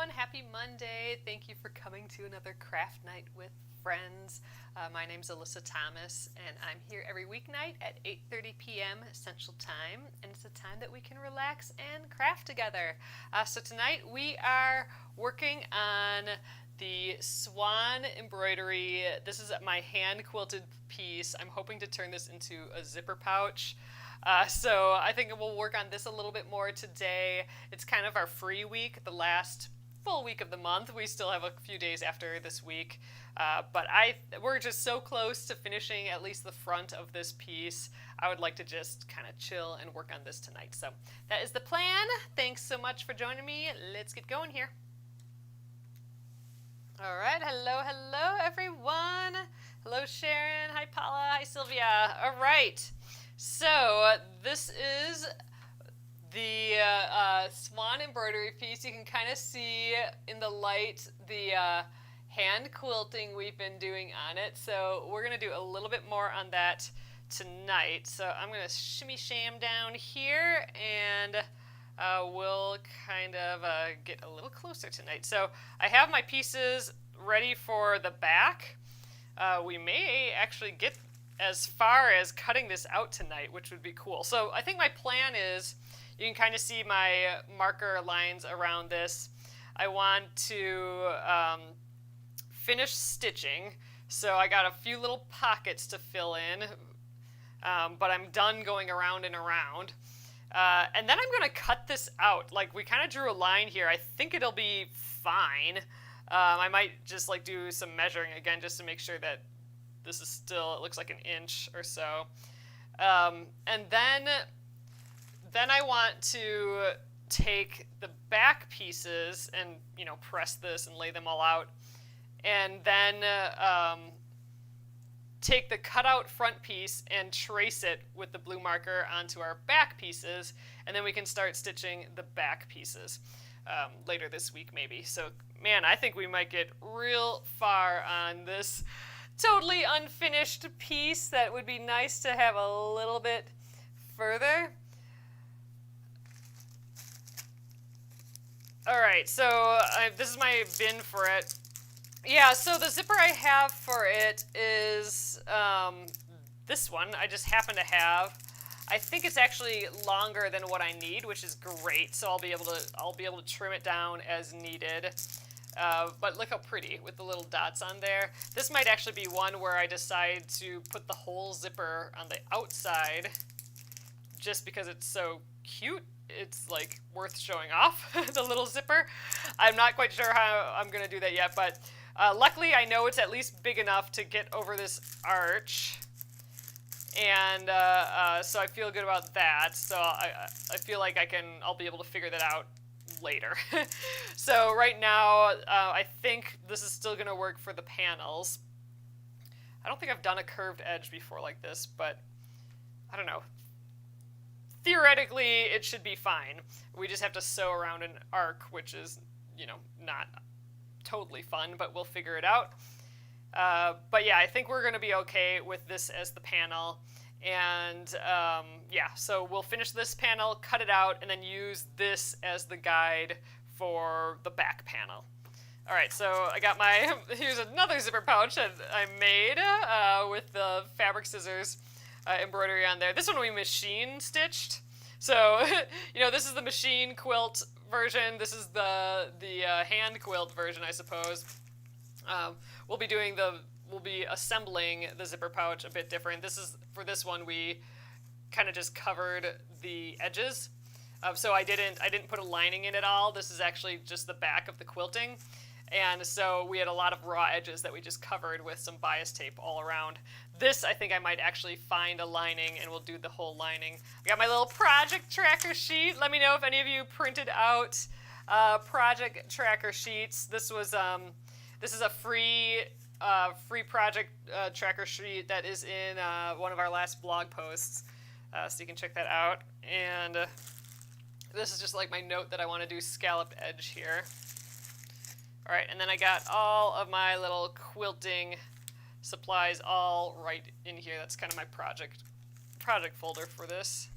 everyone. Happy Monday. Thank you for coming to another craft night with friends. My name's Alyssa Thomas, and I'm here every weeknight at 8:30 p.m. Central Time, and it's a time that we can relax and craft together. So tonight we are working on the Swan embroidery. This is my hand quilted piece. I'm hoping to turn this into a zipper pouch. So I think we'll work on this a little bit more today. It's kind of our free week, the last full week of the month. We still have a few days after this week, but we're just so close to finishing at least the front of this piece. I would like to just kind of chill and work on this tonight. So that is the plan. Thanks so much for joining me. Let's get going here. All right, hello everyone. Hello Sharon, hi Paula, hi Sylvia. All right. So this is the Swan embroidery piece. You can kind of see in the light the hand quilting we've been doing on it. So we're going to do a little bit more on that tonight. So I'm going to shimmy sham down here and we'll kind of get a little closer tonight. So I have my pieces ready for the back. We may actually get as far as cutting this out tonight, which would be cool. So I think my plan is, you can kind of see my marker lines around this. I want to finish stitching. So I got a few little pockets to fill in, but I'm done going around and around. And then I'm going to cut this out. Like, we kind of drew a line here. I think it'll be fine. I might just like do some measuring again just to make sure that this is still, it looks like an inch or so. And then I want to take the back pieces and, you know, press this and lay them all out. And then take the cutout front piece and trace it with the blue marker onto our back pieces. And then we can start stitching the back pieces later this week maybe. So, man, I think we might get real far on this totally unfinished piece that would be nice to have a little bit further. Alright, so this is my bin for it. Yeah, so the zipper I have for it is this one. I just happen to have. I think it's actually longer than what I need, which is great. So I'll be able to trim it down as needed. But look how pretty with the little dots on there. This might actually be one where I decide to put the whole zipper on the outside just because it's so cute. It's like worth showing off, the little zipper. I'm not quite sure how I'm going to do that yet, but luckily I know it's at least big enough to get over this arch. And so I feel good about that. So I feel like I'll be able to figure that out later. So right now, I think this is still going to work for the panels. I don't think I've done a curved edge before like this, but I don't know. Theoretically, it should be fine. We just have to sew around an arc, which is, you know, not totally fun, but we'll figure it out. But yeah, I think we're going to be okay with this as the panel. And yeah, so we'll finish this panel, cut it out, and then use this as the guide for the back panel. All right, so I got here's another zipper pouch that I made with the fabric scissors embroidery on there. This one we machine stitched. So, you know, this is the machine quilt version. This is the hand quilt version, I suppose. We'll be assembling the zipper pouch a bit different. For this one, we kind of just covered the edges. So I didn't put a lining in at all. This is actually just the back of the quilting. And so we had a lot of raw edges that we just covered with some bias tape all around. This, I think I might actually find a lining and we'll do the whole lining. I got my little project tracker sheet. Let me know if any of you printed out project tracker sheets. This is a free project tracker sheet that is in one of our last blog posts, so you can check that out. And this is just like my note that I want to do scalloped edge here. All right, and then I got all of my little quilting supplies all right in here. That's kind of my project folder for this.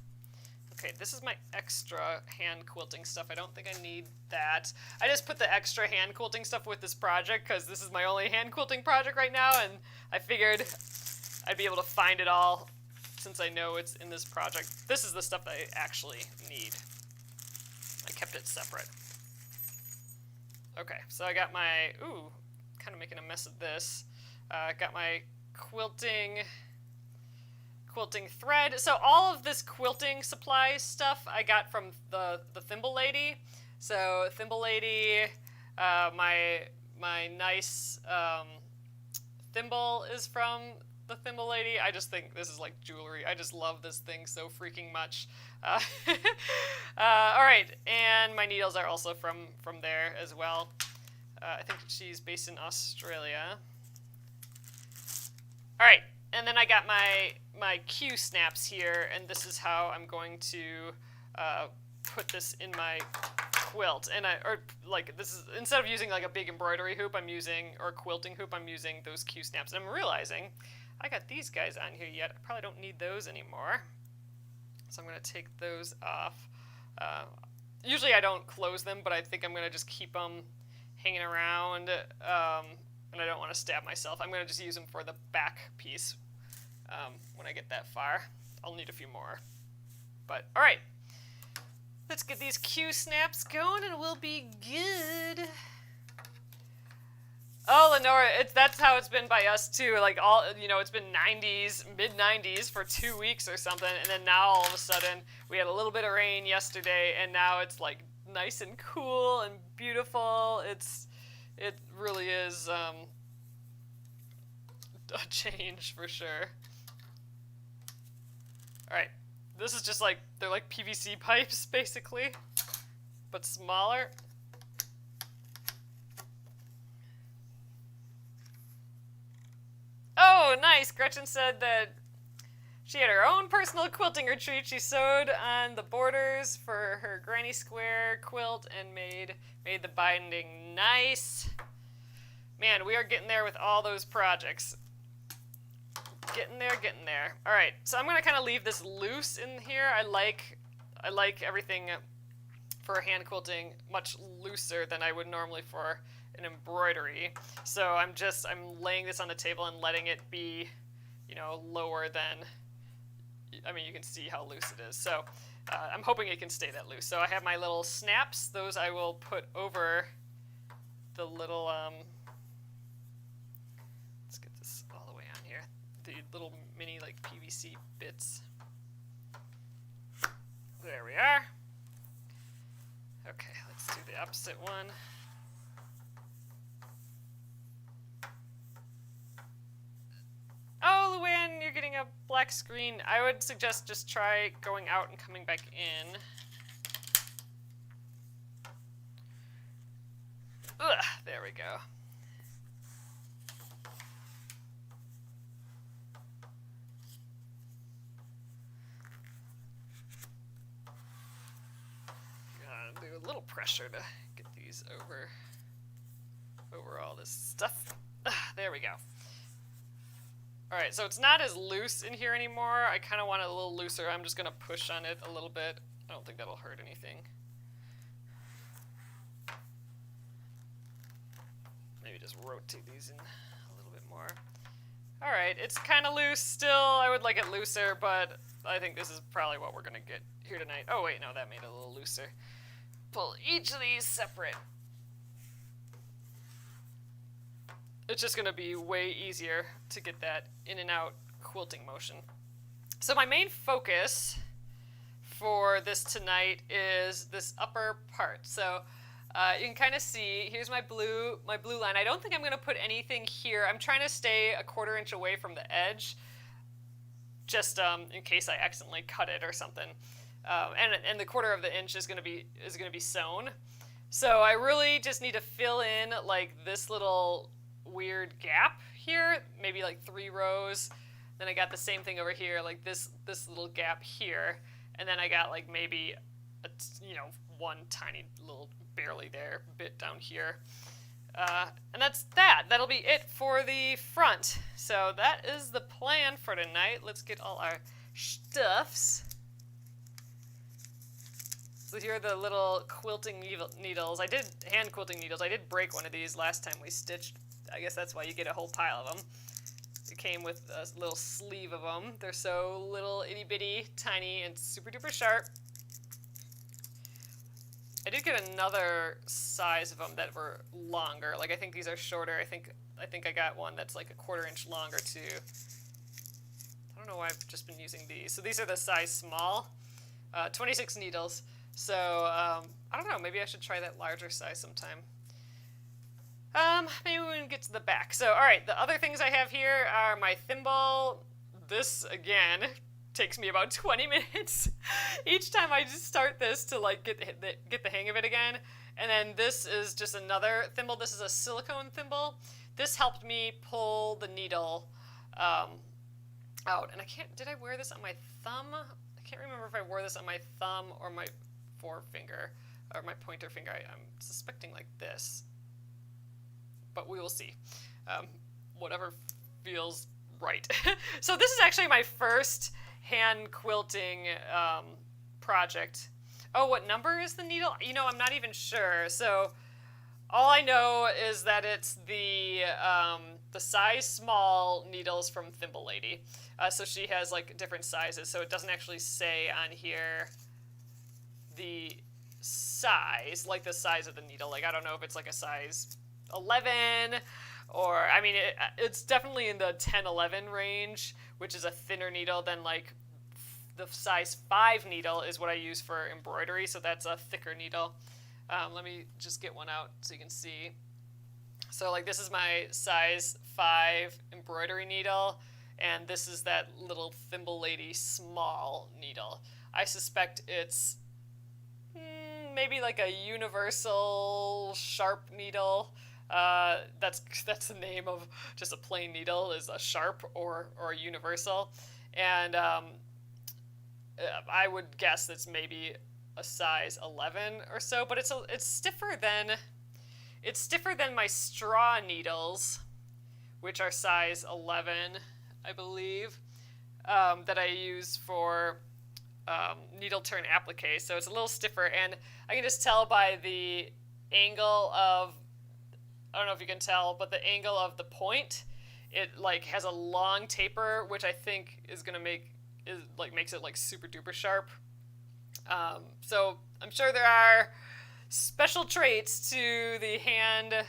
Okay, this is my extra hand quilting stuff. I don't think I need that. I just put the extra hand quilting stuff with this project because this is my only hand quilting project right now, and I figured I'd be able to find it all since I know it's in this project. This is the stuff that I actually need. I kept it separate. Okay, so I got my, ooh, kind of making a mess of this. Got my quilting thread. So all of this quilting supply stuff I got from the Thimble Lady. So Thimble Lady, my nice thimble is from the Thimble Lady. I just think this is like jewelry. I just love this thing so freaking much. All right, and my needles are also from there as well. I think she's based in Australia. All right, and then I got my Q snaps here, and this is how I'm going to put this in my quilt. And this is, instead of using like a big embroidery hoop, or a quilting hoop, I'm using those Q snaps. And I'm realizing I got these guys on here yet. I probably don't need those anymore. So I'm going to take those off. Usually I don't close them, but I think I'm going to just keep them hanging around. And I don't want to stab myself. I'm going to just use them for the back piece when I get that far. I'll need a few more. But, all right. Let's get these Q snaps going and we'll be good. Oh, Lenora, that's how it's been by us too. Like it's been 90s, mid-90s for 2 weeks or something, and then now all of a sudden we had a little bit of rain yesterday, and now it's like nice and cool and beautiful. It really is a change for sure. All right, this is just like they're like PVC pipes basically, but smaller. Oh, nice! Gretchen said that she had her own personal quilting retreat. She sewed on the borders for her granny square quilt and made the binding nice. Man, we are getting there with all those projects. Getting there. All right, so I'm gonna kind of leave this loose in here. I like everything for hand quilting much looser than I would normally for an embroidery. So I'm laying this on the table and letting it be, lower than, you can see how loose it is. So I'm hoping it can stay that loose. So I have my little snaps. Those I will put over the little, let's get this all the way on here. The little mini like PVC bits. There we are. Okay, let's do the opposite one. Oh, Luann, you're getting a black screen. I would suggest just try going out and coming back in. Ugh, there we go. Gotta do a little pressure to get these over all this stuff. There we go. All right, so it's not as loose in here anymore. I kind of want it a little looser. I'm just going to push on it a little bit. I don't think that'll hurt anything. Maybe just rotate these in a little bit more. All right, it's kind of loose still. I would like it looser, but I think this is probably what we're going to get here tonight. Oh, wait, no, that made it a little looser. Pull each of these separate. It's just going to be way easier to get that in and out quilting motion. So my main focus for this tonight is this upper part. So you can kind of see, here's my blue line. I don't think I'm going to put anything here. I'm trying to stay a 1/4 inch away from the edge, just in case I accidentally cut it or something. And the 1/4 of the inch is going to be sewn. So I really just need to fill in like this little weird gap here, maybe like 3 rows. Then I got the same thing over here, like this little gap here, and then I got like maybe one tiny little barely there bit down here, and that'll be it for the front. So that is the plan for tonight. Let's get all our stuffs So here are the little quilting needles. I did hand quilting needles. I did break one of these last time we stitched. I guess that's why you get a whole pile of them. It came with a little sleeve of them. They're so little itty bitty, tiny, and super duper sharp. I did get another size of them that were longer. Like, I think these are shorter. I think I got one that's like a 1/4 inch longer too. I don't know why I've just been using these. So these are the size small, 26 needles. So I don't know, maybe I should try that larger size sometime. Maybe we can get to the back. So, all right, the other things I have here are my thimble. This, again, takes me about 20 minutes each time I just start this to like get the hang of it again. And then this is just another thimble. This is a silicone thimble. This helped me pull the needle out. And did I wear this on my thumb? I can't remember if I wore this on my thumb or my forefinger or my pointer finger. I'm suspecting like this, but we will see. Whatever feels right. So this is actually my first hand quilting project. Oh, what number is the needle? You know, I'm not even sure. So all I know is that it's the size small needles from Thimble Lady. So she has like different sizes. So it doesn't actually say on here the size, like the size of the needle. Like, I don't know if it's like a size 11 or, I mean, it's definitely in the 10-11 range, which is a thinner needle than like the size 5 needle is what I use for embroidery. So that's a thicker needle. Let me just get one out so you can see. So like this is my size 5 embroidery needle, and this is that little Thimble Lady small needle. I suspect it's maybe like a universal sharp needle. That's the name of just a plain needle, is a sharp or a universal. And I would guess that's maybe a size 11 or so, but it's stiffer than my straw needles, which are size 11, I believe, that I use for needle turn applique. So it's a little stiffer, and I can just tell by the angle of, I don't know if you can tell, but the angle of the point, it like has a long taper, which I think is gonna makes it like super duper sharp. So I'm sure there are special traits to the hand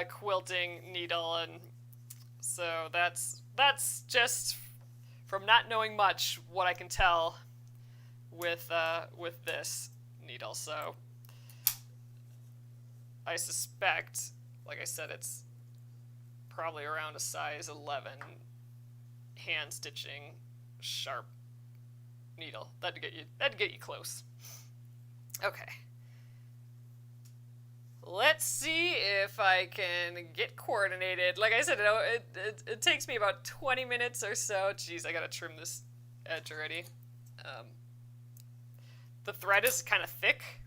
quilting needle, and so that's just from not knowing much what I can tell with this needle. So I suspect, like I said, it's probably around a size 11 hand stitching sharp needle. That'd get you close. Okay. Let's see if I can get coordinated. Like I said, it takes me about 20 minutes or so. Jeez, I gotta trim this edge already. The thread is kind of thick,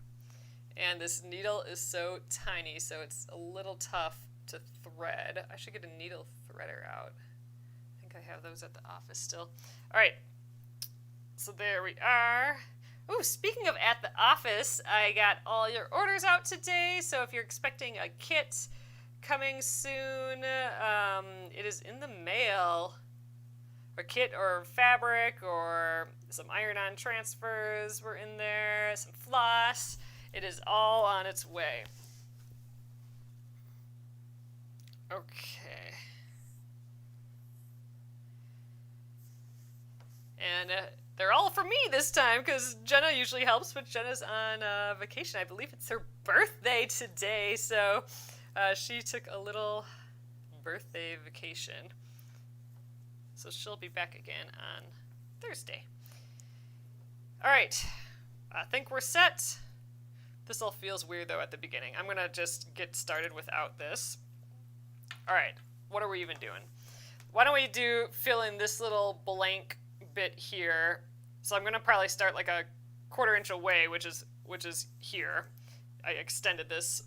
and this needle is so tiny, so it's a little tough to thread. I should get a needle threader out. I think I have those at the office still. All right. So there we are. Ooh, speaking of at the office, I got all your orders out today. So if you're expecting a kit coming soon, it is in the mail. A kit or fabric or some iron-on transfers were in there, some floss. It is all on its way. Okay. And they're all for me this time because Jenna usually helps, but Jenna's on vacation. I believe it's her birthday today, so she took a little birthday vacation. So she'll be back again on Thursday. All right, I think we're set. This all feels weird though at the beginning. I'm gonna just get started without this. All right, what are we even doing? Why don't we fill in this little blank bit here? So I'm gonna probably start like a 1/4 inch away, which is here. I extended this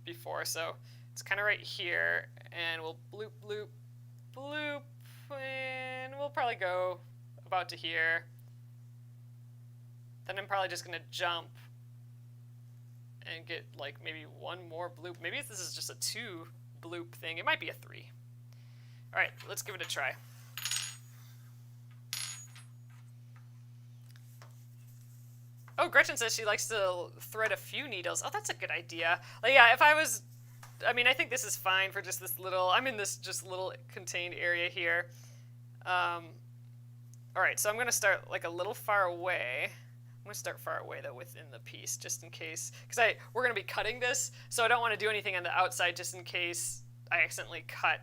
before, so it's kind of right here, and we'll bloop, bloop, bloop, and we'll probably go about to here. then I'm probably just going to jump and get like maybe one more bloop. Maybe if this is just a 2 bloop thing, it might be a 3. All right, let's give it a try. Oh, Gretchen says she likes to thread a few needles. Oh, that's a good idea. Like, yeah, if I was, I mean, I think this is fine for just this little, I'm in this just little contained area here. All right, so I'm going to start like a little far away. I'm going to start far away, though, within the piece, just in case. Because we're going to be cutting this, so I don't want to do anything on the outside just in case I accidentally cut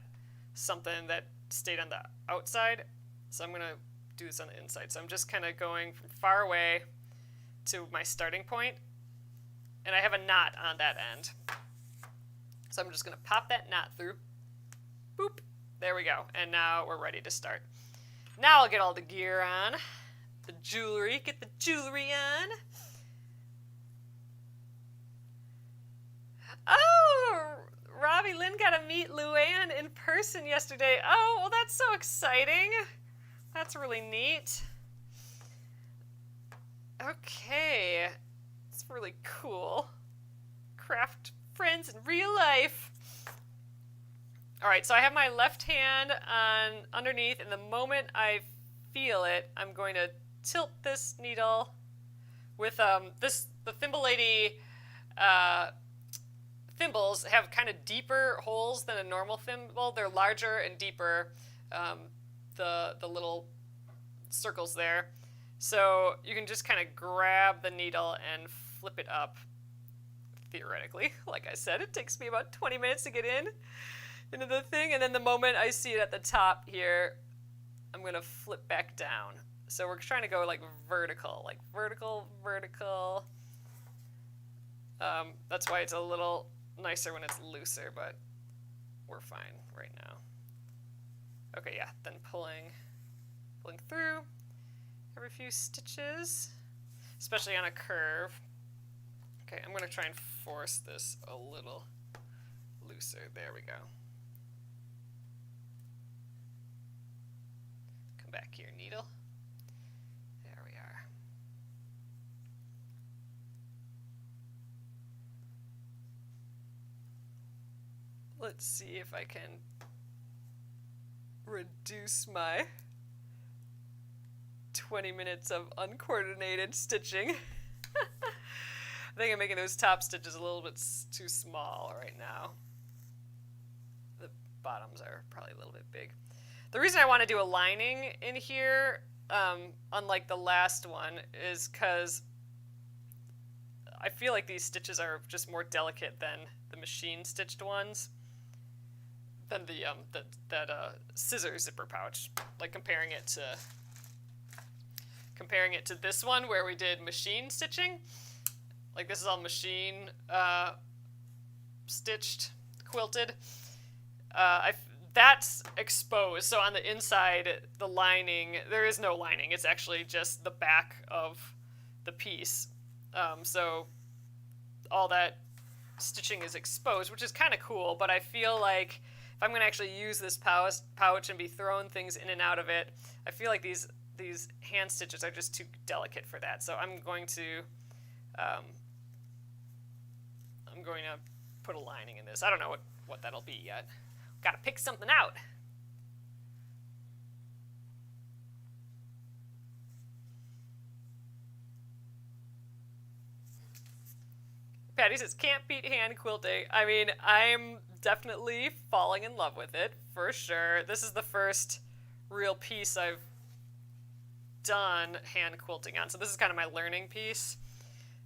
something that stayed on the outside. So I'm going to do this on the inside. So I'm just kind of going from far away to my starting point. And I have a knot on that end. So I'm just going to pop that knot through. Boop. There we go. And now we're ready to start. Now I'll get all the gear on. The jewelry. Get the jewelry on. Oh, Robbie Lynn got to meet Luann in person yesterday. Oh, well, that's so exciting. That's really neat. Okay. It's really cool. Craft friends in real life. All right, so I have my left hand on underneath, and the moment I feel it, I'm going to tilt this needle with the Thimble Lady thimbles have kind of deeper holes than a normal thimble. They're larger and deeper, the little circles there. So you can just kind of grab the needle and flip it up, theoretically. Like I said, it takes me about 20 minutes to get into the thing, and then the moment I see it at the top here, I'm going to flip back down. So we're trying to go like vertical. That's why it's a little nicer when it's looser, but we're fine right now. Okay, yeah, then pulling through every few stitches, especially on a curve. Okay, I'm going to try and force this a little looser. There we go. Come back here, needle. There we are. Let's see if I can reduce my 20 minutes of uncoordinated stitching. I think I'm making those top stitches a little bit too small right now. The bottoms are probably a little bit big. The reason I want to do a lining in here, unlike the last one, is because I feel like these stitches are just more delicate than the machine stitched ones, than that scissor zipper pouch. Like comparing it to this one where we did machine stitching. Like this is all machine stitched, quilted. That's exposed. So on the inside, the lining, there is no lining. It's actually just the back of the piece. So all that stitching is exposed, which is kind of cool, but I feel like if I'm going to actually use this pouch and be throwing things in and out of it, I feel like these hand stitches are just too delicate for that. So I'm going to put a lining in this. I don't know what that'll be yet. Got to pick something out. Patty says, can't beat hand quilting. I mean, I'm definitely falling in love with it, for sure. This is the first real piece I've done hand quilting on. So this is kind of my learning piece.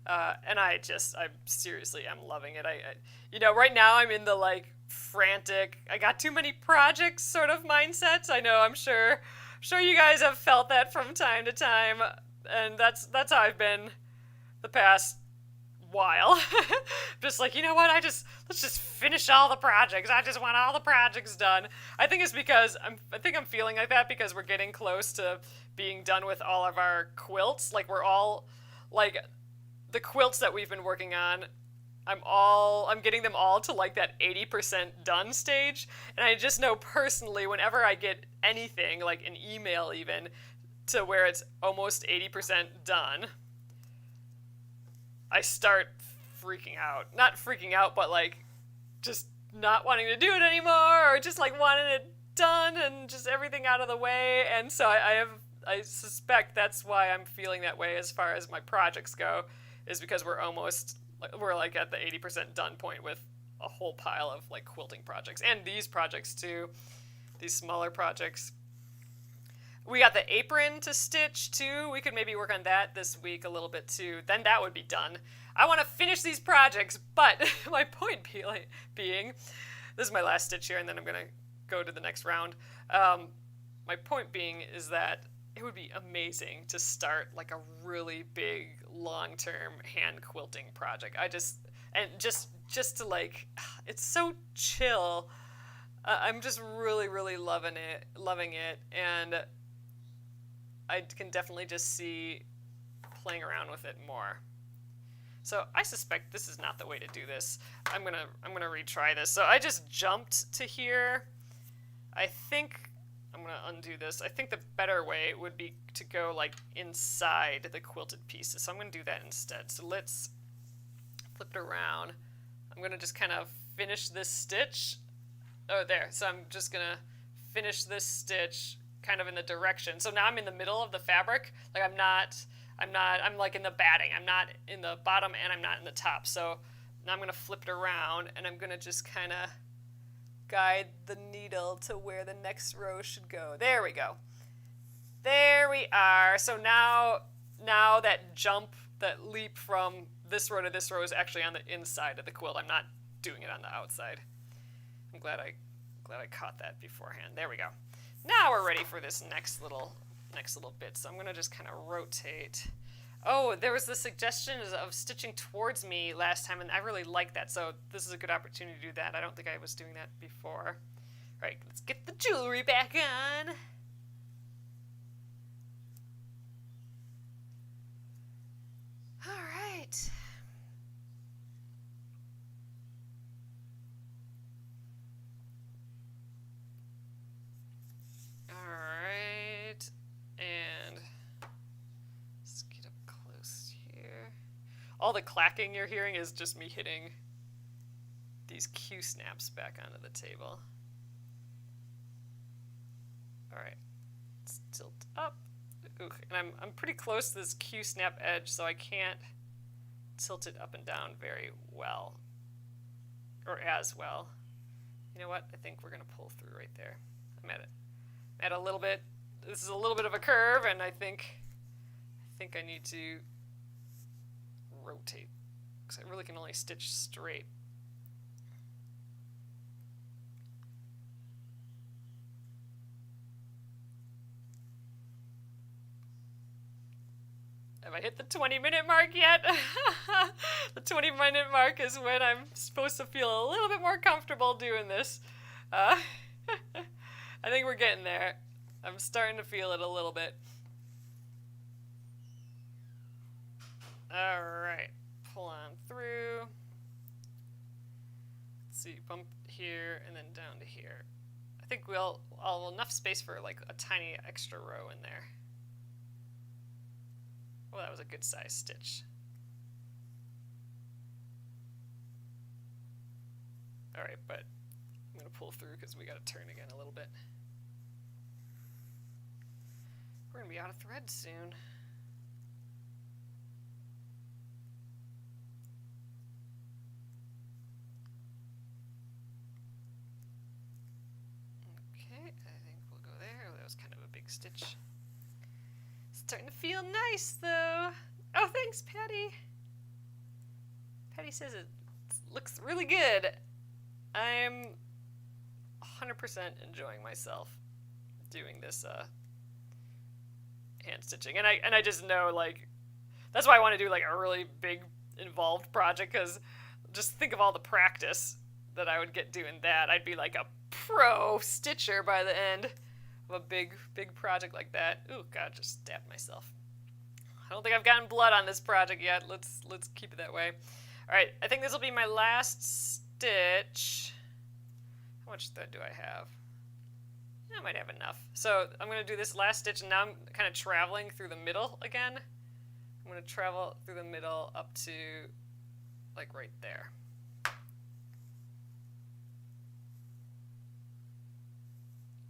And I'm loving it. Right now I'm in the like frantic, I got too many projects sort of mindsets. I know, I'm sure you guys have felt that from time to time, and that's how I've been the past while. Just like, you know what, let's just finish all the projects. I just want all the projects done. I think it's because I'm feeling like that because we're getting close to being done with all of our quilts. Like we're all like the quilts that we've been working on, I'm getting them all to like that 80% done stage. And I just know personally, whenever I get anything, like an email even, to where it's almost 80% done, I start freaking out. Not freaking out, but like just not wanting to do it anymore, or just like wanting it done and just everything out of the way. And so I suspect that's why I'm feeling that way as far as my projects go, is because we're like at the 80% done point with a whole pile of like quilting projects, and these projects too, these smaller projects. We got the apron to stitch too. We could maybe work on that this week a little bit too. Then that would be done. I want to finish these projects, but my point being, this is my last stitch here, and then I'm going to go to the next round. My point being is that it would be amazing to start like a really big long-term hand quilting project. Just to like, it's so chill. I'm just really, really loving it, and I can definitely just see playing around with it more. So I suspect this is not the way to do this. I'm gonna retry this. So I just jumped to here. I think I'm gonna undo this. I think the better way would be to go like inside the quilted pieces. So I'm gonna do that instead. So let's flip it around. I'm gonna just kind of finish this stitch. Oh, there. So I'm just gonna finish this stitch kind of in the direction. So now I'm in the middle of the fabric. Like I'm like in the batting. I'm not in the bottom and I'm not in the top. So now I'm gonna flip it around and I'm gonna just kind of guide the needle to where the next row should go. There we go. There we are. So now that jump, that leap from this row to this row is actually on the inside of the quilt. I'm not doing it on the outside. I'm glad I caught that beforehand. There we go. Now we're ready for this next little bit. So I'm gonna just kind of rotate. Oh, there was the suggestion of stitching towards me last time, and I really like that. So this is a good opportunity to do that. I don't think I was doing that before. All right, let's get the jewelry back on. All right. All the clacking you're hearing is just me hitting these Q snaps back onto the table. All right, let's tilt up. Ooh, and I'm pretty close to this Q snap edge, so I can't tilt it up and down very well, or as well. You know what? I think we're gonna pull through right there. I'm at a little bit. This is a little bit of a curve, and I think I need to rotate, because I really can only stitch straight. Have I hit the 20-minute mark yet? The 20-minute mark is when I'm supposed to feel a little bit more comfortable doing this. I think we're getting there. I'm starting to feel it a little bit. All right, pull on through. Let's see, bump here and then down to here. I think I'll have enough space for like a tiny extra row in there. Well, that was a good size stitch. All right, but I'm gonna pull through because we gotta turn again a little bit. We're gonna be out of thread soon. Stitch. Starting to feel nice though. Oh, thanks, Patty. Patty says it looks really good. I'm 100% enjoying myself doing this hand stitching, and I just know, like, that's why I want to do like a really big involved project, because just think of all the practice that I would get doing that. I'd be like a pro stitcher by the end of a big project like that. Ooh, God, just stabbed myself. I don't think I've gotten blood on this project yet. Let's keep it that way. All right, I think this will be my last stitch. How much thread do I have? I might have enough. So I'm going to do this last stitch, and now I'm kind of traveling through the middle again. I'm going to travel through the middle up to like right there.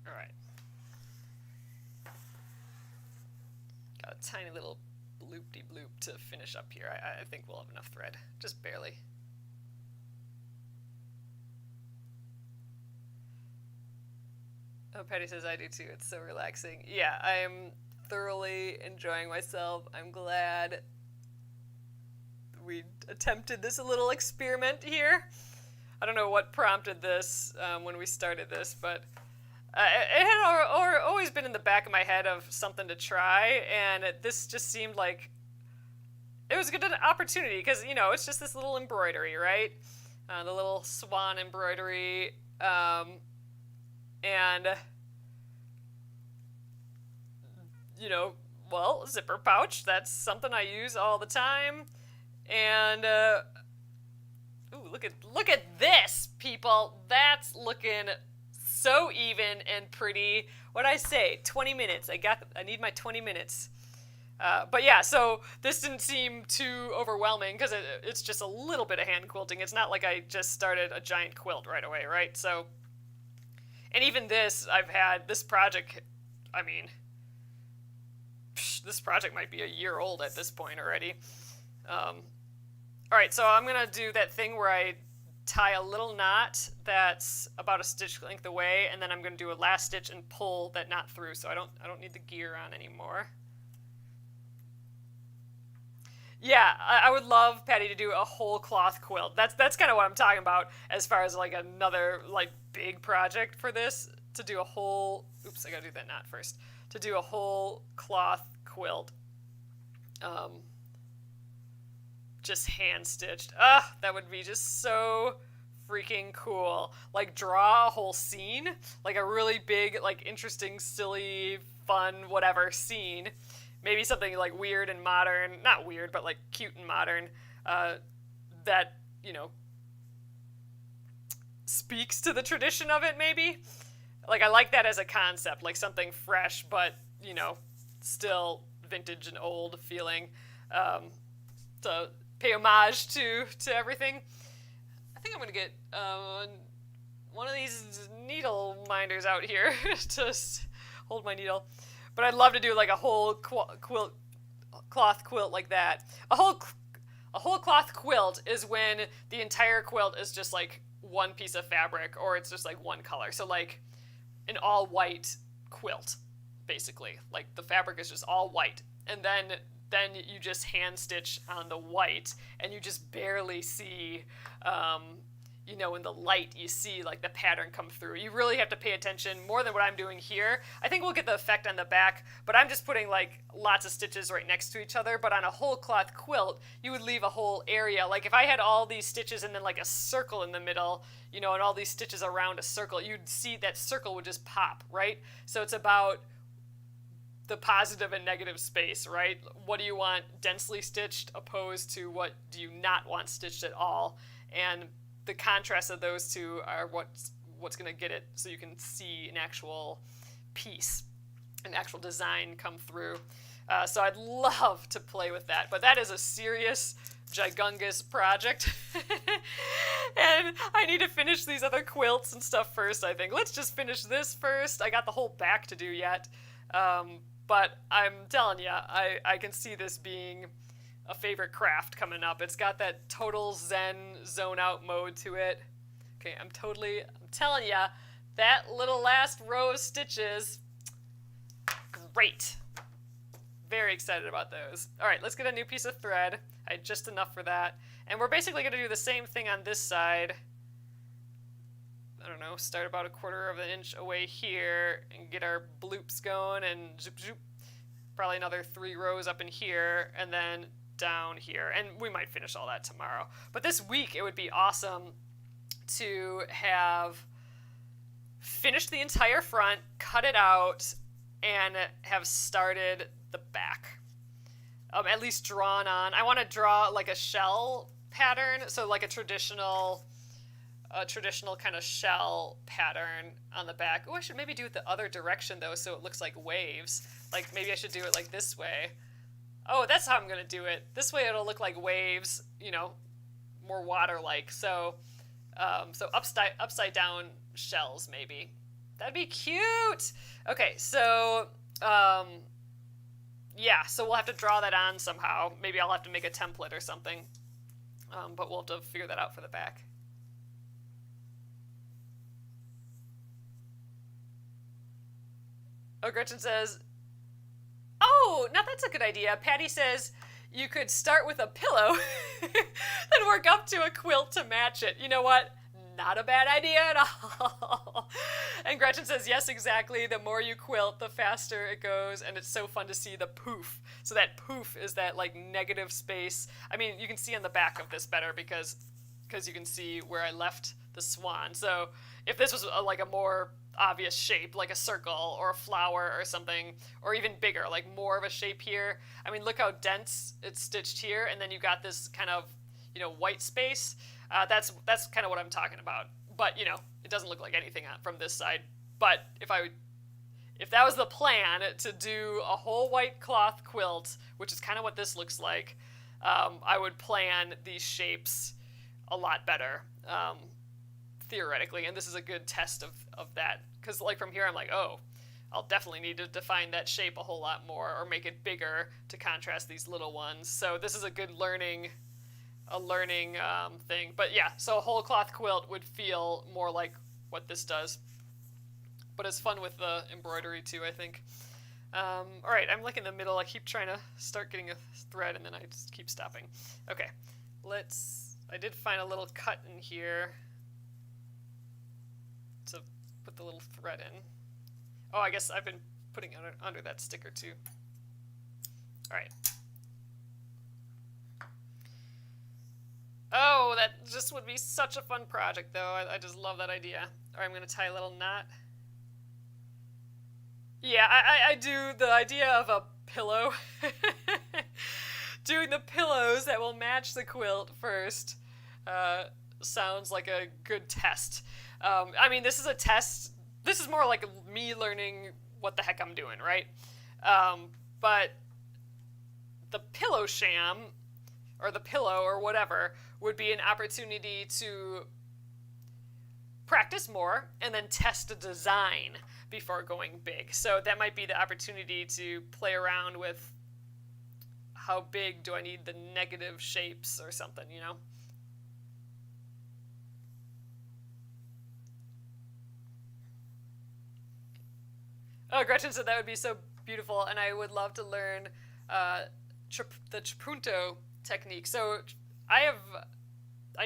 All right. Got a tiny little bloop-de-bloop to finish up here. I think we'll have enough thread, just barely. Oh, Patty says I do too. It's so relaxing. Yeah, I am thoroughly enjoying myself. I'm glad we attempted this little experiment here. I don't know what prompted this when we started this, but it had always been in the back of my head of something to try, and this just seemed like it was a good opportunity because, you know, it's just this little embroidery, right? The little swan embroidery, and, you know, well, zipper pouch, that's something I use all the time, and, ooh, look at this, people. That's looking so even and pretty. What'd I say? 20 minutes. I need my 20 minutes. But yeah, so this didn't seem too overwhelming because it's just a little bit of hand quilting. It's not like I just started a giant quilt right away, right? So, and even this, I've had this project, I mean, this project might be a year old at this point already. All right, so I'm gonna do that thing where I tie a little knot that's about a stitch length away, and then I'm gonna do a last stitch and pull that knot through, so I don't need the gear on anymore. Yeah, I would love, Patty, to do a whole cloth quilt. That's kind of what I'm talking about as far as like another like big project for this, to do a whole, oops, I gotta do that knot first, to do a whole cloth quilt. Just hand stitched. That would be just so freaking cool. Like draw a whole scene, like a really big, like interesting, silly, fun, whatever scene. Maybe something like weird and modern, not weird, but like cute and modern, that, you know, speaks to the tradition of it, maybe. Like I like that as a concept, like something fresh, but, you know, still vintage and old feeling. To pay homage to everything. I think I'm gonna get one of these needle minders out here to hold my needle. But I'd love to do like a whole cloth quilt like that. A whole cloth quilt is when the entire quilt is just like one piece of fabric, or it's just like one color. So like an all white quilt, basically. Like the fabric is just all white, and then you just hand stitch on the white, and you just barely see, you know, in the light you see like the pattern come through. You really have to pay attention more than what I'm doing here. I think we'll get the effect on the back, but I'm just putting like lots of stitches right next to each other. But on a whole cloth quilt, you would leave a whole area. Like if I had all these stitches and then like a circle in the middle, you know, and all these stitches around a circle, you'd see that circle would just pop, right? So it's about the positive and negative space, right? What do you want densely stitched opposed to what do you not want stitched at all? And the contrast of those two are what's going to get it so you can see an actual piece, an actual design come through. So I'd love to play with that, but that is a serious, gigungus project. And I need to finish these other quilts and stuff first, I think. Let's just finish this first. I got the whole back to do yet. But I'm telling you, I can see this being a favorite craft coming up. It's got that total zen zone out mode to it. Okay, I'm telling you, that little last row of stitches, great. Very excited about those. All right, let's get a new piece of thread. I had just enough for that. And we're basically going to do the same thing on this side. I don't know, start about 1/4 of an inch away here and get our bloops going, and zoop zoop. Probably another 3 rows up in here, and then down here. And we might finish all that tomorrow. But this week it would be awesome to have finished the entire front, cut it out, and have started the back. At least drawn on. I want to draw like a shell pattern, so like a traditional kind of shell pattern on the back. Oh, I should maybe do it the other direction though, so it looks like waves. Like maybe I should do it like this way. Oh, that's how I'm gonna do it. This way it'll look like waves, more water-like. So upside down shells maybe. That'd be cute. Okay, so um, yeah, so we'll have to draw that on somehow. Maybe I'll have to make a template or something. But we'll have to figure that out for the back. Oh, Gretchen says, oh, now that's a good idea. Patty says you could start with a pillow, then work up to a quilt to match it. You know what? Not a bad idea at all. And Gretchen says, yes, exactly. The more you quilt, the faster it goes. And it's so fun to see the poof. So that poof is that like negative space. I mean, you can see on the back of this better because you can see where I left the swan. So if this was like a more obvious shape, like a circle or a flower or something, or even bigger, like more of a shape here. I mean, look how dense it's stitched here. And then you got this kind of, white space. That's kind of what I'm talking about. But, it doesn't look like anything from this side. But if that was the plan, to do a whole white cloth quilt, which is kind of what this looks like, I would plan these shapes a lot better, theoretically. And this is a good test of that. Because like from here, I'm like, oh, I'll definitely need to define that shape a whole lot more or make it bigger to contrast these little ones. So this is a good learning thing. But yeah, so a whole cloth quilt would feel more like what this does. But it's fun with the embroidery too, I think. All right, I'm like in the middle. I keep trying to start getting a thread and then I just keep stopping. Okay, I did find a little cut in here to put the little thread in. Oh, I guess I've been putting it under that sticker too. All right. Oh, that just would be such a fun project, though. I just love that idea. All right, I'm going to tie a little knot. Yeah, I do the idea of a pillow. Doing the pillows that will match the quilt first sounds like a good test. I mean, this is a test. This is more like me learning what the heck I'm doing, right? But the pillow sham, or the pillow, or whatever, would be an opportunity to practice more and then test a design before going big. So that might be the opportunity to play around with how big do I need the negative shapes or something, Oh, Gretchen said that would be so beautiful, and I would love to learn the trapunto technique. So I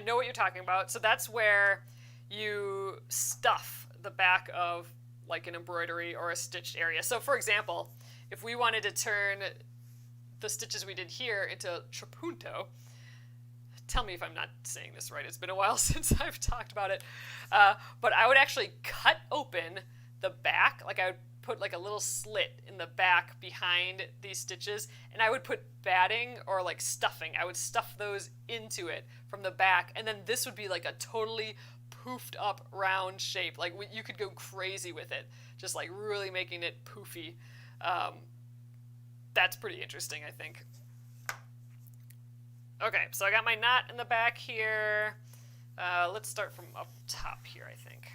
know what you're talking about. So that's where you stuff the back of like an embroidery or a stitched area. So for example, if we wanted to turn the stitches we did here into trapunto, tell me if I'm not saying this right. It's been a while since I've talked about it. But I would actually cut open the back. Like I would put like a little slit in the back behind these stitches, and I would put batting or like stuffing. I would stuff those into it from the back, and then this would be like a totally poofed up round shape. Like you could go crazy with it, just like really making it poofy. That's pretty interesting, I think. Okay, so I got my knot in the back here. Let's start from up top here, I think.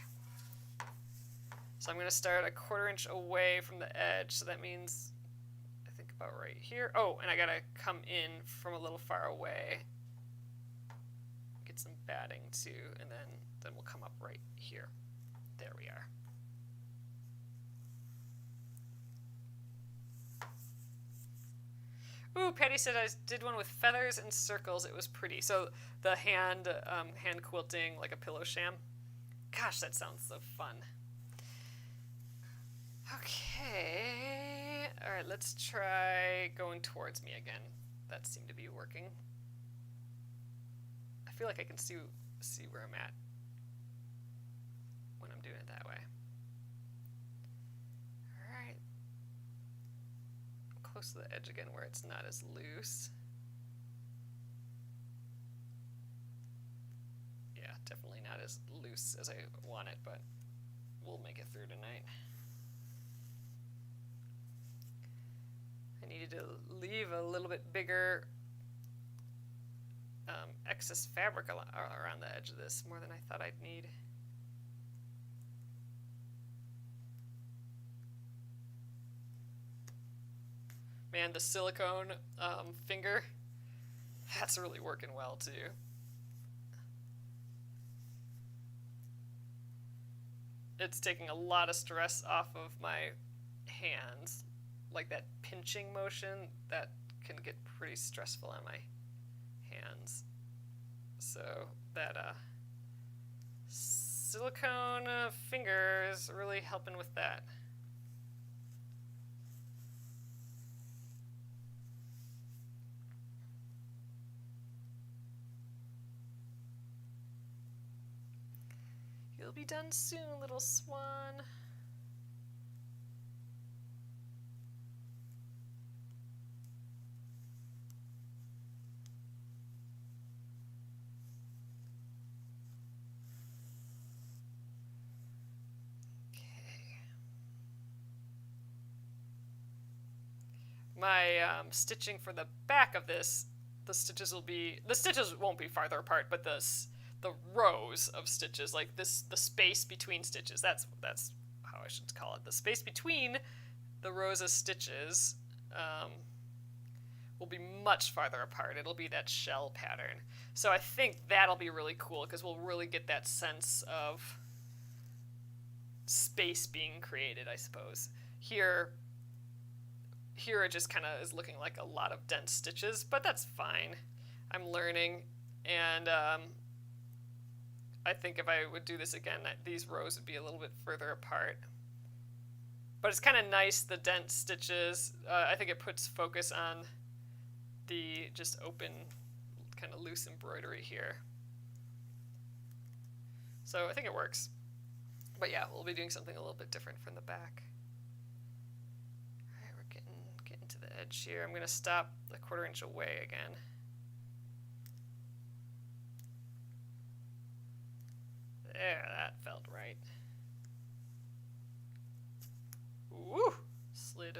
So I'm going to start a 1/4 inch away from the edge. So that means, I think about right here. Oh, and I got to come in from a little far away. Get some batting too, and then we'll come up right here. There we are. Ooh, Patty said I did one with feathers and circles. It was pretty. So the hand quilting like a pillow sham. Gosh, that sounds so fun. Okay. All right, let's try going towards me again. That seemed to be working. I feel like I can see where I'm at when I'm doing it that way. All right. Close to the edge again where it's not as loose. Yeah, definitely not as loose as I want it, but we'll make it through tonight. I needed to leave a little bit bigger excess fabric around the edge of this, more than I thought I'd need. Man, the silicone finger, that's really working well too. It's taking a lot of stress off of my hands. Like that pinching motion, that can get pretty stressful on my hands. So that silicone finger is really helping with that. You'll be done soon, little swan. My stitching for the back of this, the stitches won't be farther apart, but the rows of stitches, like this, the space between stitches, that's how I should call it. The space between the rows of stitches will be much farther apart. It'll be that shell pattern. So I think that'll be really cool because we'll really get that sense of space being created, I suppose. Here it just kind of is looking like a lot of dense stitches, but that's fine. I'm learning, and I think if I would do this again, these rows would be a little bit further apart. But it's kind of nice, the dense stitches. I think it puts focus on the just open, kind of loose embroidery here. So I think it works. But yeah, we'll be doing something a little bit different from the back. To the edge here. I'm going to stop a 1/4 inch away again. There, that felt right. Woo! Slid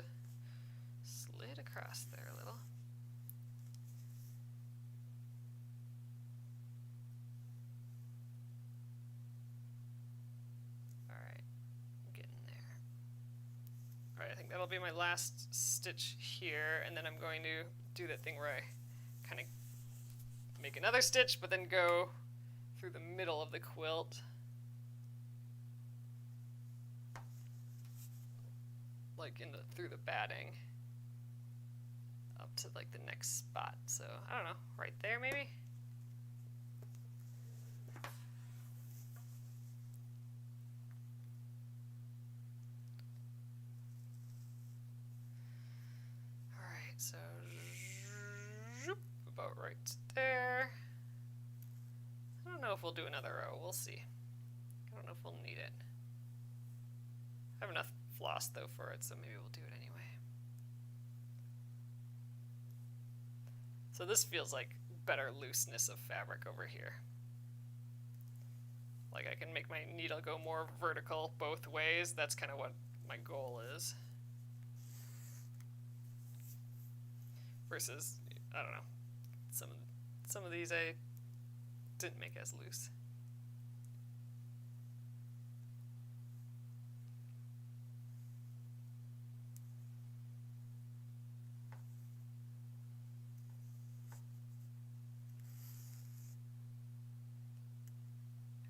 across there a little. Alright, I'm getting there. Alright, I think that'll be my last stitch here, and then I'm going to do that thing where I kind of make another stitch, but then go through the middle of the quilt. Like through the batting. Up to like the next spot. So, I don't know, right there maybe? So, about right there. I don't know if we'll do another row. We'll see. I don't know if we'll need it. I have enough floss, though, for it, so maybe we'll do it anyway. So this feels like better looseness of fabric over here. Like I can make my needle go more vertical both ways. That's kind of what my goal is. Versus, I don't know, some of these I didn't make as loose.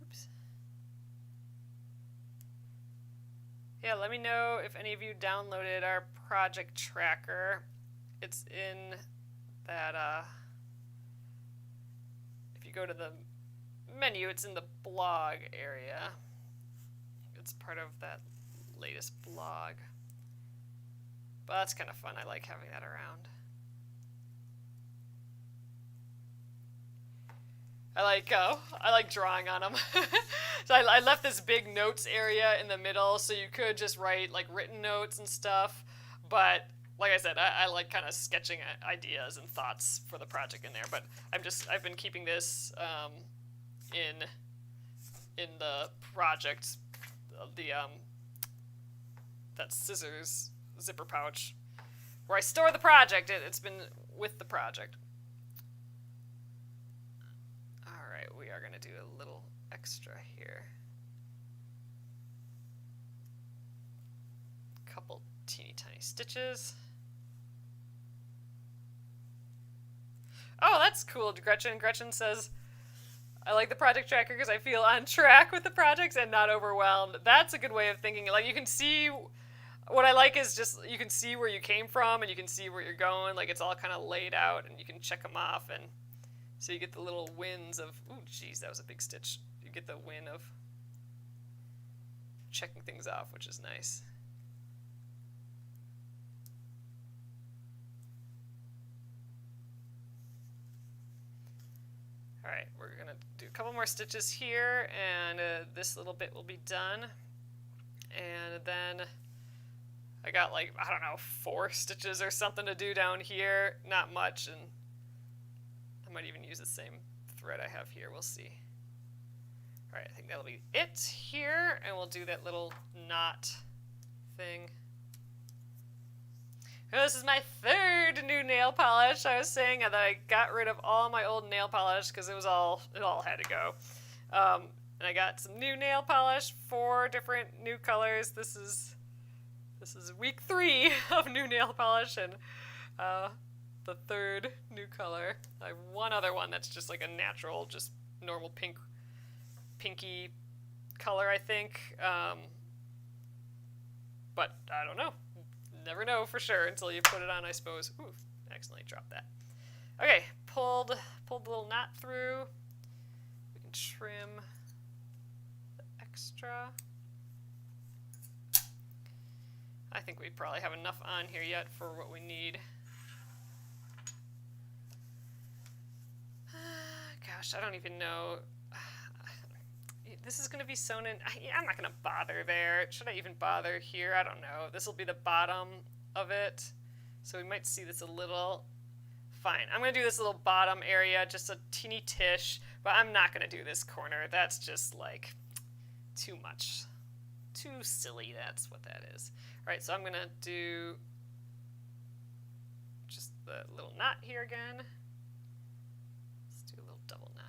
Oops. Yeah, let me know if any of you downloaded our project tracker. It's in that, if you go to the menu, it's in the blog area. It's part of that latest blog. But that's kind of fun. I like having that around. I like drawing on them. So I left this big notes area in the middle, so you could just write like written notes and stuff, but like I said, I like kind of sketching ideas and thoughts for the project in there, but I've been keeping this in the project, that scissors zipper pouch where I store the project. It's been with the project. Alright, we are going to do a little extra here. Couple teeny tiny stitches. Oh, that's cool, Gretchen. Gretchen says, I like the project tracker because I feel on track with the projects and not overwhelmed. That's a good way of thinking. Like, you can see, what I like is just, you can see where you came from and you can see where you're going. Like, it's all kind of laid out and you can check them off. And so you get the little wins of, ooh, geez, that was a big stitch. You get the win of checking things off, which is nice. Alright, we're going to do a couple more stitches here, and this little bit will be done. And then I got like, I don't know, 4 stitches or something to do down here. Not much, and I might even use the same thread I have here. We'll see. Alright, I think that'll be it here, and we'll do that little knot thing. This is my 3rd new nail polish. I was saying that I got rid of all my old nail polish because it all had to go. And I got some new nail polish, 4 different new colors. This is week 3 of new nail polish, and the 3rd new color. I have one other one that's just like a natural, just normal pinky color, I think. But I don't know. Never know for sure until you put it on, I suppose. Ooh, accidentally dropped that. Okay, pulled the little knot through. We can trim the extra. I think we probably have enough on here yet for what we need. Gosh, I don't even know. This is going to be sewn in. I'm not going to bother there. Should I even bother here? I don't know. This will be the bottom of it. So we might see this a little. Fine. I'm going to do this little bottom area, just a teeny tish. But I'm not going to do this corner. That's just like too much. Too silly. That's what that is. All right, so I'm going to do just the little knot here again. Let's do a little double knot.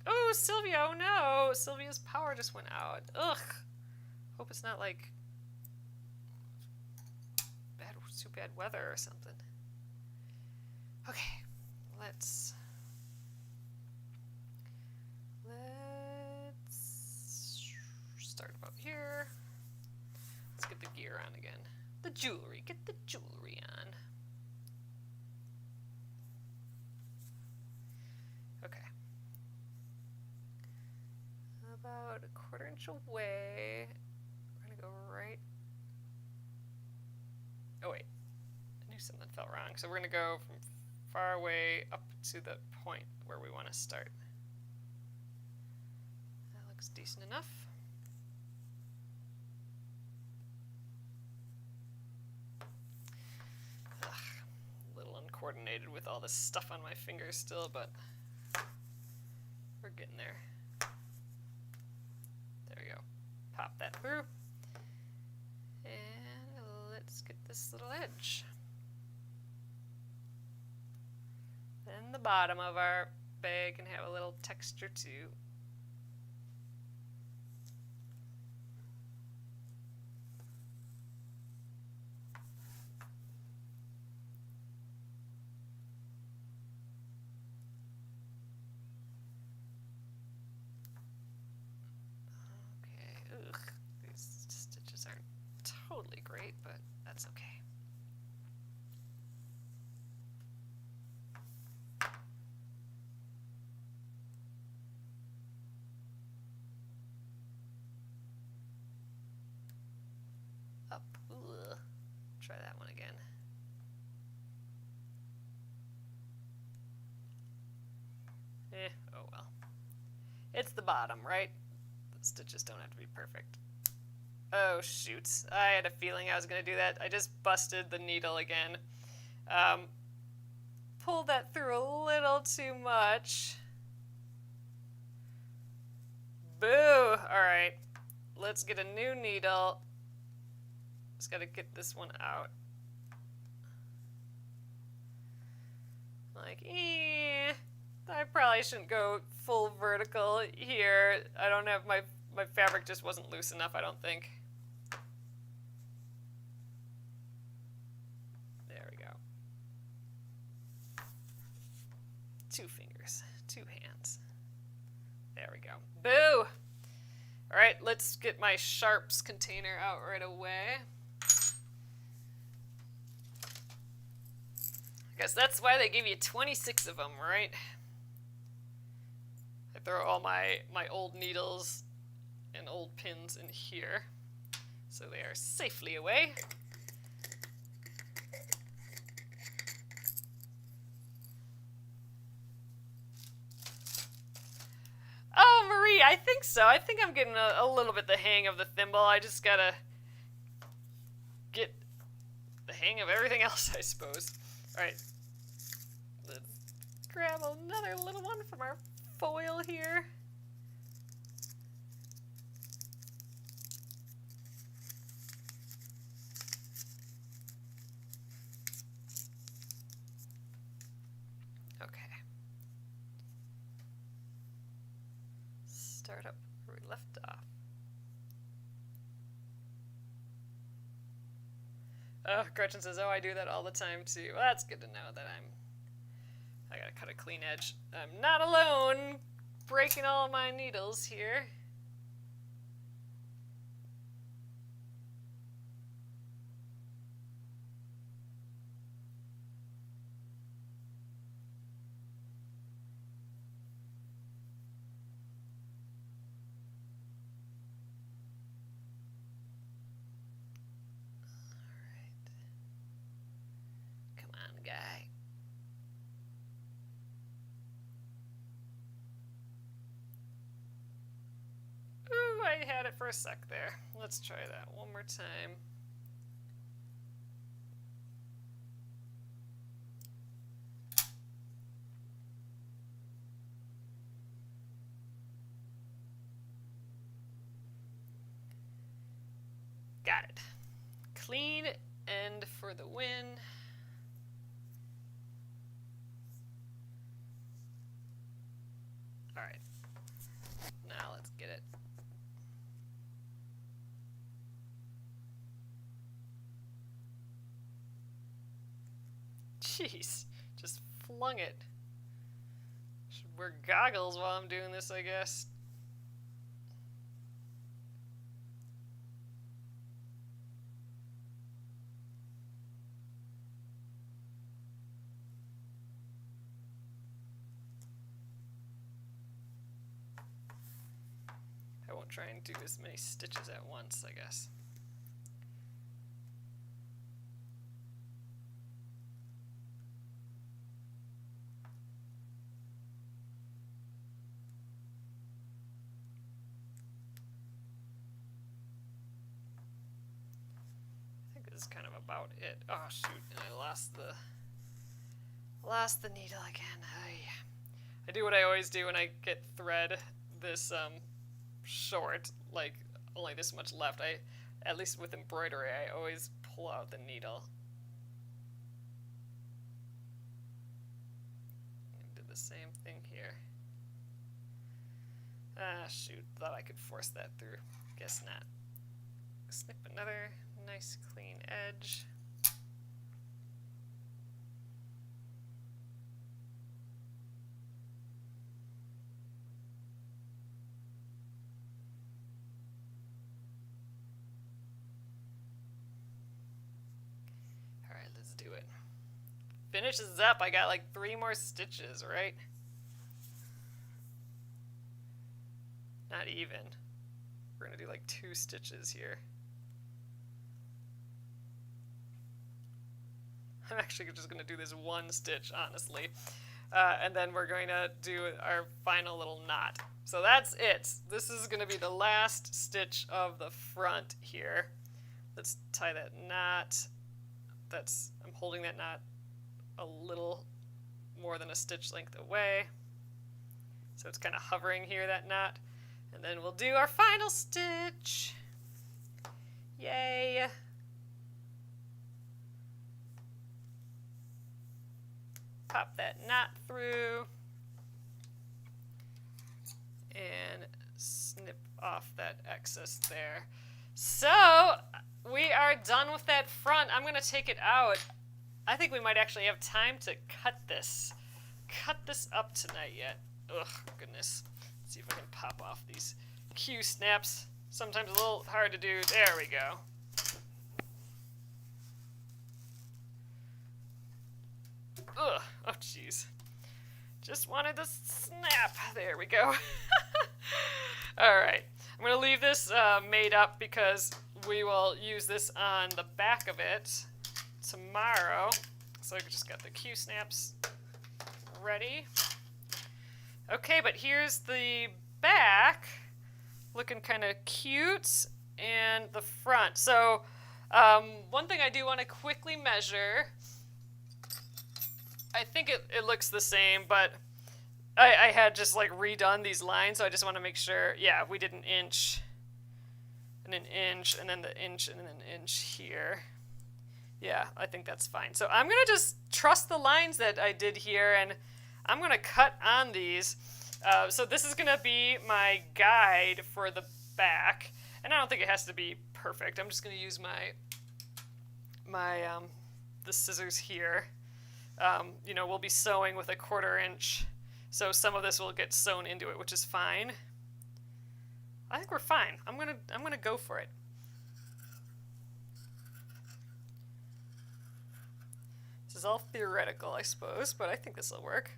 Oh, Sylvia, oh no! Sylvia's power just went out. Ugh. Hope it's not like too bad weather or something. Okay, let's start about here. Let's get the gear on again. The jewelry, get the jewelry on. Okay. About a 1/4 inch away. We're gonna go right. Oh wait, I knew something felt wrong. So we're gonna go from far away up to the point where we want to start. That looks decent enough. Ugh, a little uncoordinated with all this stuff on my fingers still, but we're getting there. Pop that through, and let's get this little edge. Then the bottom of our bag can have a little texture too. Totally great, but that's okay. Up. Ugh. Try that one again. Oh well. It's the bottom, right? The stitches don't have to be perfect. Oh, shoot. I had a feeling I was going to do that. I just busted the needle again. Pulled that through a little too much. Boo! Alright. Let's get a new needle. Just gotta get this one out. Like, I probably shouldn't go full vertical here. I don't have my fabric just wasn't loose enough, I don't think. There we go. 2 fingers, 2 hands. There we go. Boo! All right, let's get my sharps container out right away. I guess that's why they give you 26 of them, right? I throw all my old needles and old pins in here, so they are safely away. Oh, Marie, I think so. I think I'm getting a little bit the hang of the thimble. I just gotta get the hang of everything else, I suppose. All right, let's grab another little one from our foil here. Okay. Start up where we left off. Oh, Gretchen says, oh, I do that all the time too. Well, that's good to know that I gotta cut a clean edge. I'm not alone breaking all my needles here. Guy. Ooh, I had it for a sec there. Let's try that one more time. Got it. Clean end for the win. All right, now let's get it. Jeez, just flung it. Should wear goggles while I'm doing this, I guess. Try and do as many stitches at once, I guess. I think this is kind of about it. Oh shoot, and I lost the needle again. I do what I always do when I get thread this short, like only this much left. At least with embroidery, I always pull out the needle. And do the same thing here. Ah, shoot, thought I could force that through. Guess not. Snip another nice clean edge. Do it. Finishes up. I got like 3 more stitches, right? Not even. We're gonna do like 2 stitches here. I'm actually just gonna do this 1 stitch, honestly. And then we're going to do our final little knot. So that's it. This is gonna be the last stitch of the front here. Let's tie that knot. I'm holding that knot a little more than a stitch length away. So it's kind of hovering here, that knot. And then we'll do our final stitch. Yay. pop that knot through and snip off that excess there. So we are done with that front. I'm going to take it out. I think we might actually have time to cut this up tonight yet. Ugh, goodness. Let's see if I can pop off these Q snaps. Sometimes a little hard to do. There we go. Ugh, oh jeez. Just wanted to snap. There we go. Alright, I'm going to leave this made up because we will use this on the back of it tomorrow. So I just got the Q snaps ready. Okay, but here's the back, looking kind of cute, and the front. So one thing I do want to quickly measure, I think it looks the same, but I had just like redone these lines, so I just want to make sure, yeah, we did an inch, and an inch, and then the inch, and then an inch here. Yeah, I think that's fine. So I'm going to just trust the lines that I did here, and I'm going to cut on these. So this is going to be my guide for the back, and I don't think it has to be perfect. I'm just going to use the scissors here. You know, we'll be sewing with a 1/4 inch, so some of this will get sewn into it, which is fine. I think we're fine. I'm gonna go for it. This is all theoretical, I suppose, but I think this will work.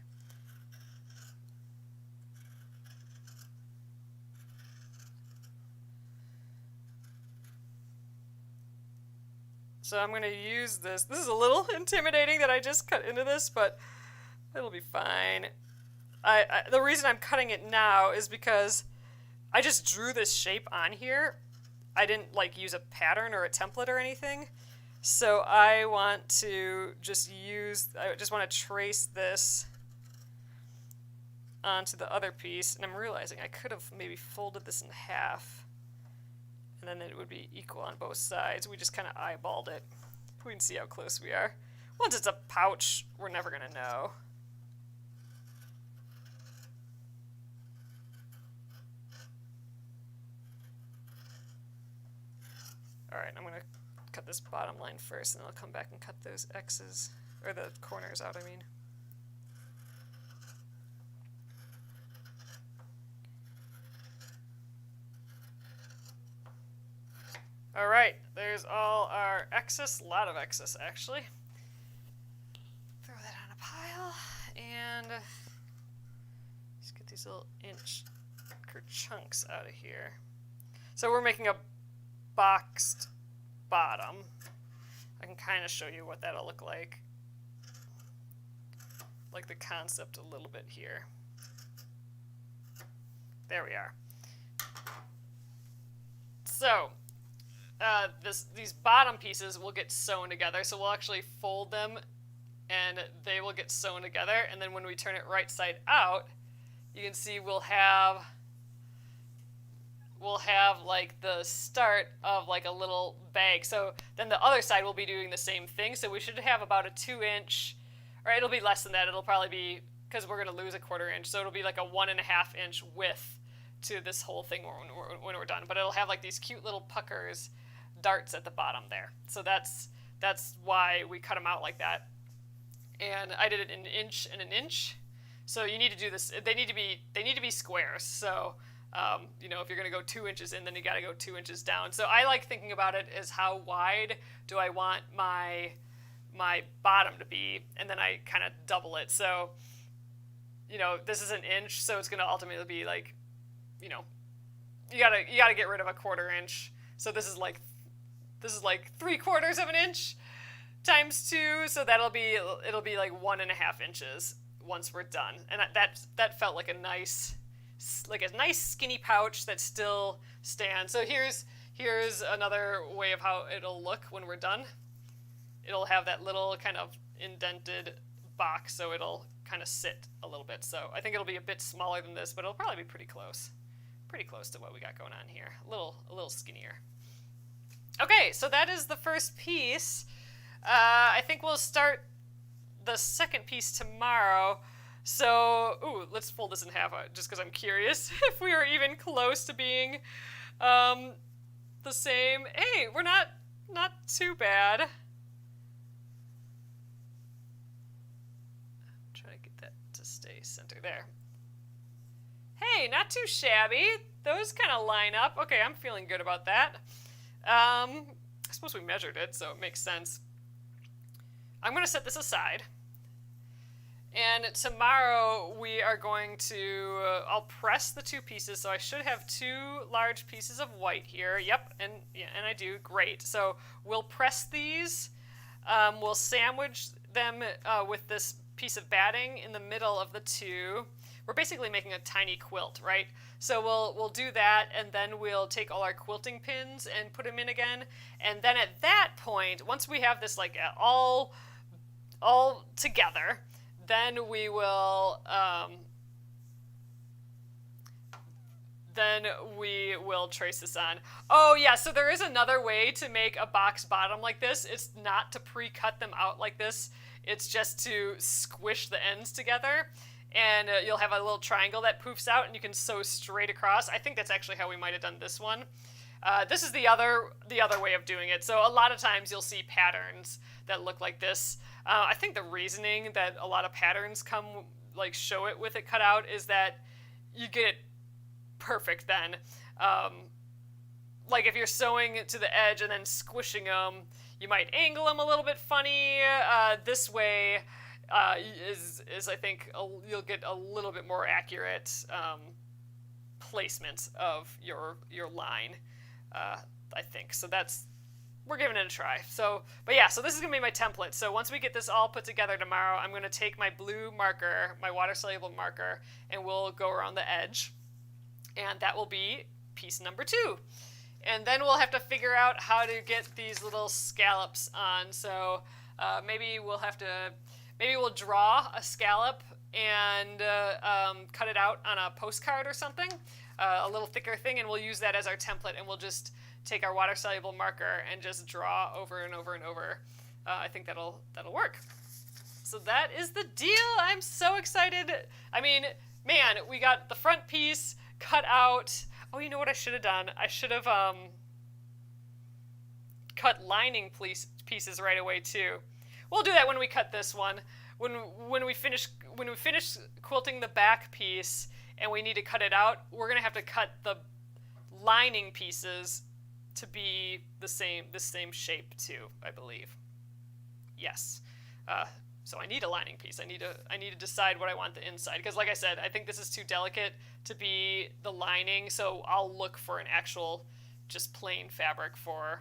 So I'm going to use this. This is a little intimidating that I just cut into this, but it'll be fine. The reason I'm cutting it now is because I just drew this shape on here. I didn't like use a pattern or a template or anything. So I want to just I just want to trace this onto the other piece. And I'm realizing I could have maybe folded this in half, and then it would be equal on both sides. We just kind of eyeballed it. We can see how close we are. Once it's a pouch, we're never going to know. Alright, I'm going to cut this bottom line first, and then I'll come back and cut those X's, or the corners out, I mean. Alright, there's all our excess, a lot of excess actually. Throw that on a pile, and just get these little inch chunks out of here. So we're making a boxed bottom. I can kind of show you what that'll look like the concept a little bit here. There we are. So these bottom pieces will get sewn together, so we'll actually fold them and they will get sewn together, and then when we turn it right side out, you can see we'll have like the start of like a little bag. So then the other side will be doing the same thing, so we should have about a 2-inch, or it'll be less than that, it'll probably be, because we're going to lose a 1/4 inch, so it'll be like a 1.5 inch width to this whole thing when we're done. But it'll have like these cute little puckers, darts at the bottom there. So that's why we cut them out like that. And I did it in an inch and an inch. So you need to do this. They need to be squares. So you know, if you're going to go 2 inches in, then you got to go 2 inches down. So I like thinking about it as how wide do I want my bottom to be, and then I kind of double it. So, you know, this is an inch, so it's going to ultimately be like, you know, you gotta get rid of a 1/4 inch. So this is like 3/4 of an inch times 2. So it'll be like 1.5 inches once we're done. And that felt like a nice skinny pouch that still stands. So here's another way of how it'll look when we're done. It'll have that little kind of indented box, so it'll kind of sit a little bit. So I think it'll be a bit smaller than this, but it'll probably be pretty close to what we got going on here. A little skinnier. Okay, so that is the first piece. I think we'll start the second piece tomorrow. So, ooh, let's fold this in half just because I'm curious if we are even close to being the same. Hey, we're not too bad. Try to get that to stay center there. Hey, not too shabby. Those kind of line up. Okay, I'm feeling good about that. I suppose we measured it, so it makes sense. I'm going to set this aside. And tomorrow we are going to, I'll press the two pieces, so I should have two large pieces of white here. Yep, and I do. Great. So we'll press these. We'll sandwich them with this piece of batting in the middle of the two. We're basically making a tiny quilt, right? So we'll do that, and then we'll take all our quilting pins and put them in again. And then at that point, once we have this like all together, then we will trace this on. Oh yeah, so there is another way to make a box bottom like this. It's not to pre-cut them out like this. It's just to squish the ends together. And you'll have a little triangle that poofs out, and you can sew straight across. I think that's actually how we might have done this one. This is the other way of doing it. So a lot of times you'll see patterns that look like this. I think the reasoning that a lot of patterns show it with it cut out is that you get it perfect then. Like if you're sewing it to the edge and then squishing them, you might angle them a little bit funny. This way is I think you'll get a little bit more accurate placement of your line. I think so. We're giving it a try. So this is gonna be my template. So once we get this all put together tomorrow, I'm gonna take my blue marker, my water-soluble marker, and we'll go around the edge, and that will be piece number 2. And then we'll have to figure out how to get these little scallops on. So maybe we'll draw a scallop and cut it out on a postcard or something, a little thicker thing, and we'll use that as our template, and we'll just take our water-soluble marker and just draw over and over and over. I think that'll work. So that is the deal. I'm so excited. I mean, man, we got the front piece cut out. Oh, you know what I should have done? I should have cut lining pieces right away too. We'll do that when we cut this one. When we finish quilting the back piece and we need to cut it out, we're gonna have to cut the lining pieces to be the same shape too, I believe. Yes. So I need a lining piece. I need to decide what I want the inside, because like I said, I think this is too delicate to be the lining, so I'll look for an actual just plain fabric for,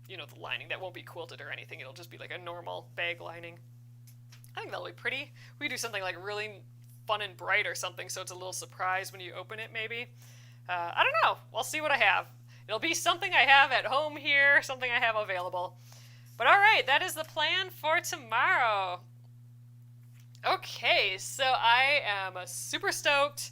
the lining that won't be quilted or anything. It'll just be like a normal bag lining. I think that'll be pretty. We do something like really fun and bright or something, so it's a little surprise when you open it maybe. I don't know. We'll see what I have. It'll be something I have at home here, something I have available. But all right, that is the plan for tomorrow. Okay, so I am super stoked.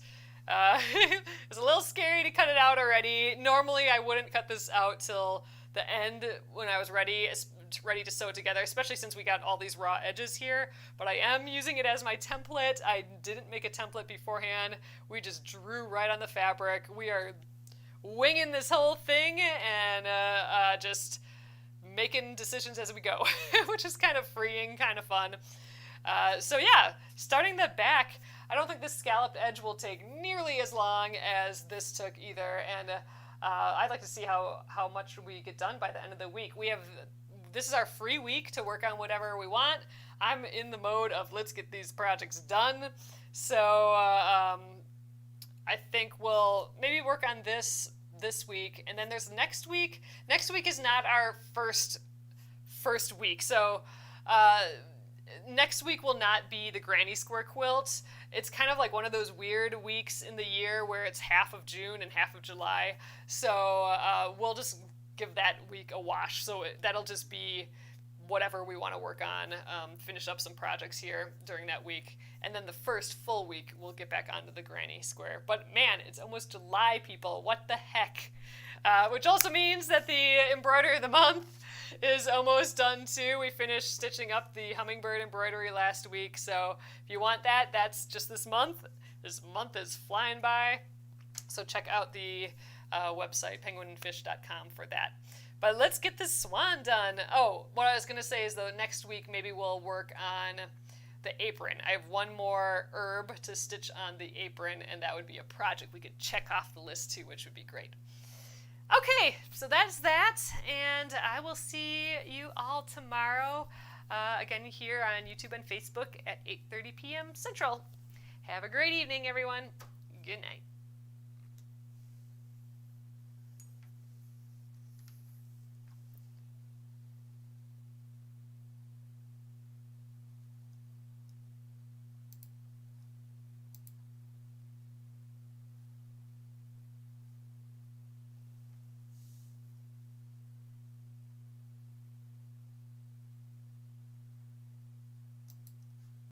It's a little scary to cut it out already. Normally I wouldn't cut this out till the end when I was ready to sew it together, especially since we got all these raw edges here. But I am using it as my template. I didn't make a template beforehand. We just drew right on the fabric. We are winging this whole thing and just making decisions as we go, which is kind of freeing, kind of fun. So yeah, starting the back, I don't think this scalloped edge will take nearly as long as this took either, and I'd like to see how much we get done by the end of the week. This is our free week to work on whatever we want. I'm in the mode of let's get these projects done, so I think we'll maybe work on this week, and then there's next week. Next week is not our first week, so next week will not be the granny square quilt. It's kind of like one of those weird weeks in the year where it's half of June and half of July, so we'll just give that week a wash. So that'll just be whatever we want to work on, finish up some projects here during that week, and then the first full week we'll get back onto the granny square. But man, it's almost July, people. What the heck? Which also means that the embroidery of the month is almost done too. We finished stitching up the hummingbird embroidery last week, so if you want that, that's just this month. This month is flying by, so check out the website, penguinandfish.com, for that. But let's get this swan done. Oh, what I was going to say is, though, next week maybe we'll work on the apron. I have one more herb to stitch on the apron, and that would be a project we could check off the list too, which would be great. Okay, so that's that, and I will see you all tomorrow, again here on YouTube and Facebook at 8:30 p.m. Central. Have a great evening, everyone. Good night.